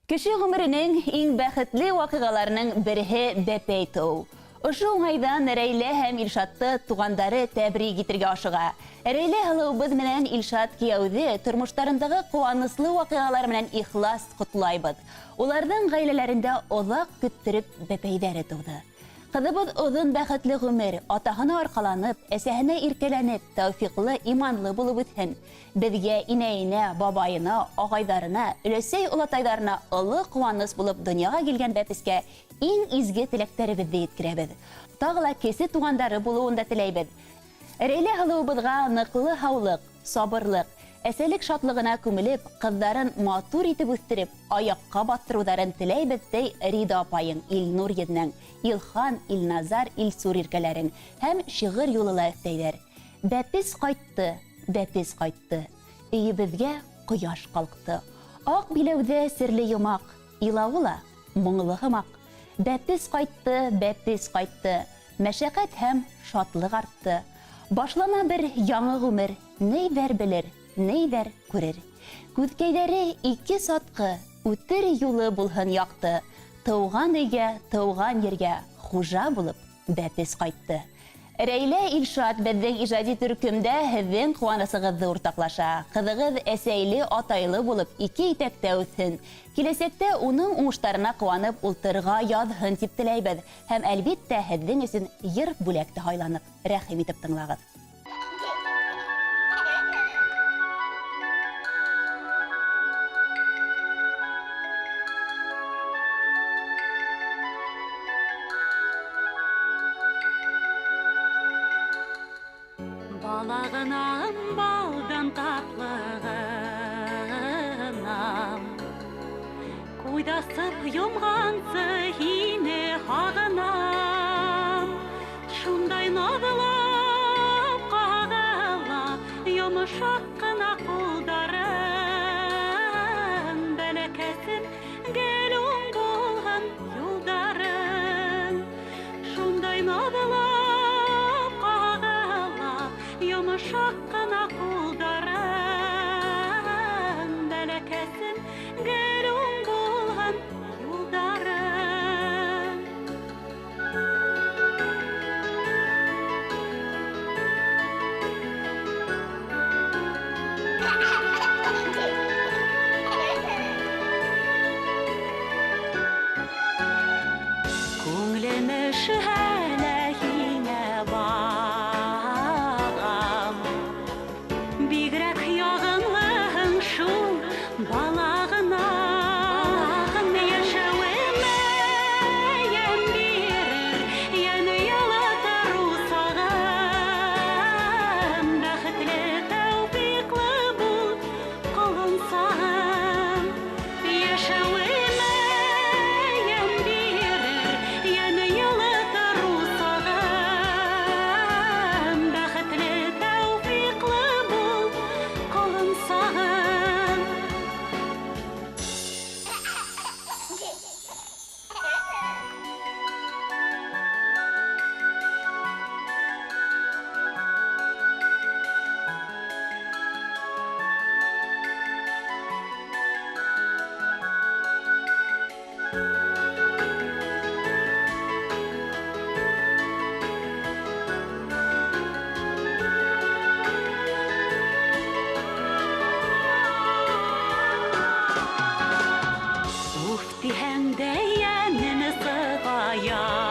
Кеше гомеренең иң бәхетле вакыйгаларының бере бәпәй туу. Ошо уңайдан Рәйлә һәм Илшатты тугандары тәбрик итәргә ашыга. Рәйлә һылыубыз менән Илшат кияүҙе тормоштарындагы куаныслы вакыйгалар менән ихлас котлайбыз. Уларның гаиләләрендә оҙаҡ көттөрөп бәпәйҙәре тыуҙы. Кыҙыбыҙ оҙон бәхетле ғүмер, атаһына арҡаланып, әсәһенә иркәләнеп, тәүфиҡлы, иманлы булып үтһен. Беҙгә, инәйенә, бабайына, ағайҙарына, өләсәй олатайҙарына олы ҡыуаныс булып донъяға килгән бәпескә иң изге теләктәребеҙҙе еткерәбеҙ. Тағы ла кесе туғандары булыуын да теләйбеҙ. Рәйлә һылыуыбыҙға ныҡлы һаулыҡ, сабырлыҡ, әсәлек шатлығына күмелеп, ҡыҙҙарын матур итеп үҫтереп, аяҡҡа баттырыуҙарын теләйбеҙ тей Рида апайың, Илнур еҙнәң, Илхан, Илназар, Илсур иркәләрең һәм шиғыр юлыла өҫтәйҙәр. Бәпес ҡайтты, бәпес ҡайтты, өйөбөҙгә ҡояш ҡалҡты. Аҡ биләүҙә серле йомаҡ, илауы ла моңло һымаҡ. Бәпес ҡайтты, мәшәҡәт һәм шатлыҡ артты. Башлана бер яңы ғүмер, нейҙәр белер, нейҙәр күрер. Күҙкәйҙәре ике сатҡы, үтер юлы булһын яҡты. Тыуған өйгә, тыуған ергә хужа булып бәпес ҡайтты. Рәйлә, Илшат беҙҙең ижади төркөмдә һеҙҙең ҡыуанысығыҙҙы уртаҡлаша. Ҡыҙығыҙ әсәйле, атайлы булып ике итәктә үҫһен. Киләсәктә уның уңыштарына ҡыуанып ултырға яҙһын тип теләйбеҙ. Һәм әлбиттә һеҙҙең өсөн йыр бүләкте һайланып, рәхим итеп тыңлағыҙ. Балағынан балдан татлығынан Куйдасып йомғансы һине һағынам Шундай наҙлап ҡағыла йомошаҡ ҡына ҡулдарың Бәләкәсем гел-уң булһын юлдарың Шундай наҙлап ҡағыла йомошаҡ ҡына ҡулдарың Бәләкәсем гел-уң булһын юлдарың Күңлем өшөһә һиңә бағам Бигерәк яғымлыһың шул балағына Йәшәүемә йән бирер, йәне йылытыр усағым Бәхетле, тәүфиҡлы бул ҡолон сағым Йәшәүемә йән бирер, йәне йылытыр усағым Бәхетле, тәүфиҡлы бул ҡолон сағым Уф тиһәң дә йәнем сығая